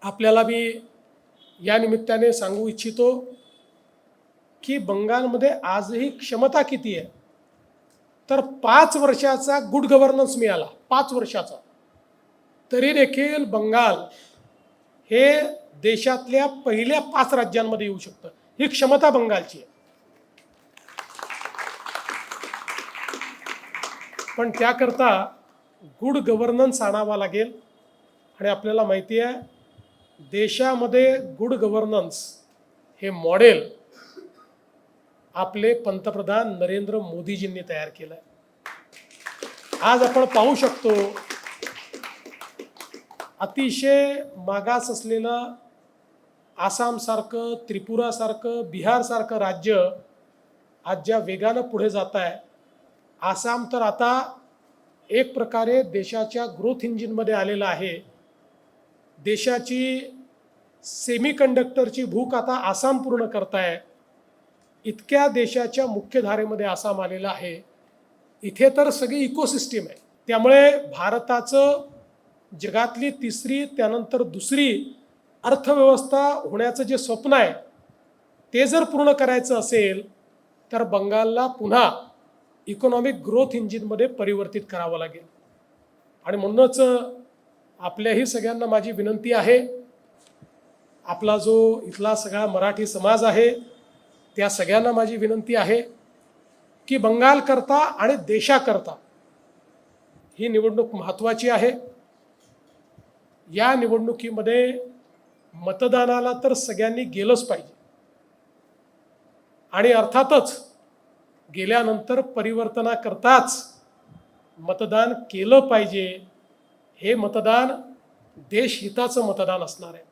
आपल्याला मी या निमित्ताने सांगू इच्छितो की बंगालमध्ये आजही क्षमता किती आहे, तर 5 वर्षाचा गुड गव्हर्नन्स मिळाला, 5 वर्षाचा, तरी देखील बंगाल हे देशातल्या पहिल्या 5 राज्यांमध्ये येऊ शकतं. ही क्षमता बंगालची आहे. पण त्याकरता गुड गव्हर्नन्स आणावा लागेल. आणि आपल्याला माहिती आहे, देशामध्ये गुड गव्हर्नन्स हे मॉडेल आपले पंतप्रधान नरेंद्र मोदीजींनी तयार केलं आहे. आज आपण पाहू शकतो, अतिशय मागास असलेलं आसामसारखं, त्रिपुरासारखं, बिहारसारखं राज्य आज ज्या वेगानं पुढे जात आहे. आसाम तर आता एक प्रकारे देशाच्या ग्रोथ इंजिनमध्ये आलेला आहे. देशाची सेमीकंडक्टरची भूक आता आसाम पूर्ण करताय. इतक्या देशाच्या मुख्यधारेमध्ये आसाम आलेला आहे. इथे तर सगळी इकोसिस्टीम आहे. त्यामुळे भारताचं जगातली तिसरी त्यानंतर दुसरी अर्थव्यवस्था होण्याचं जे स्वप्न आहे ते जर पूर्ण करायचं असेल तर बंगालला पुन्हा इकॉनॉमिक ग्रोथ इंजिनमध्ये परिवर्तित करावं लागेल. आणि म्हणूनच आपल्याही सगळ्यांना माझी विनंती आहे, आपला जो इथला सगळा मराठी समाज आहे त्या सगळ्यांना माझी विनंती आहे की बंगालकरता आणि देशाकरता ही निवडणूक महत्त्वाची आहे. या निवडणुकीमध्ये मतदानाला तर सगळ्यांनी गेलंच पाहिजे. आणि अर्थातच गेल्यानंतर परिवर्तनाकरताच मतदान केलं पाहिजे. हे मतदान देशहिताचं मतदान असणार आहे.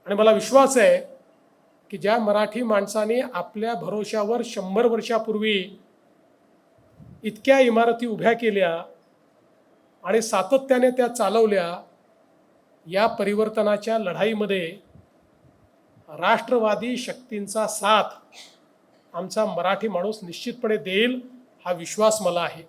आणि मला विश्वास आहे की ज्या मराठी माणसाने आपल्या भरोशावर 100 वर्षापूर्वी इतक्या इमारती उभ्या केल्या आणि सातत्याने त्या चालवल्या, या परिवर्तनाच्या लढाईमध्ये राष्ट्रवादी शक्तींचा साथ आमचा मराठी माणूस निश्चितपणे देईल, हा विश्वास मला आहे.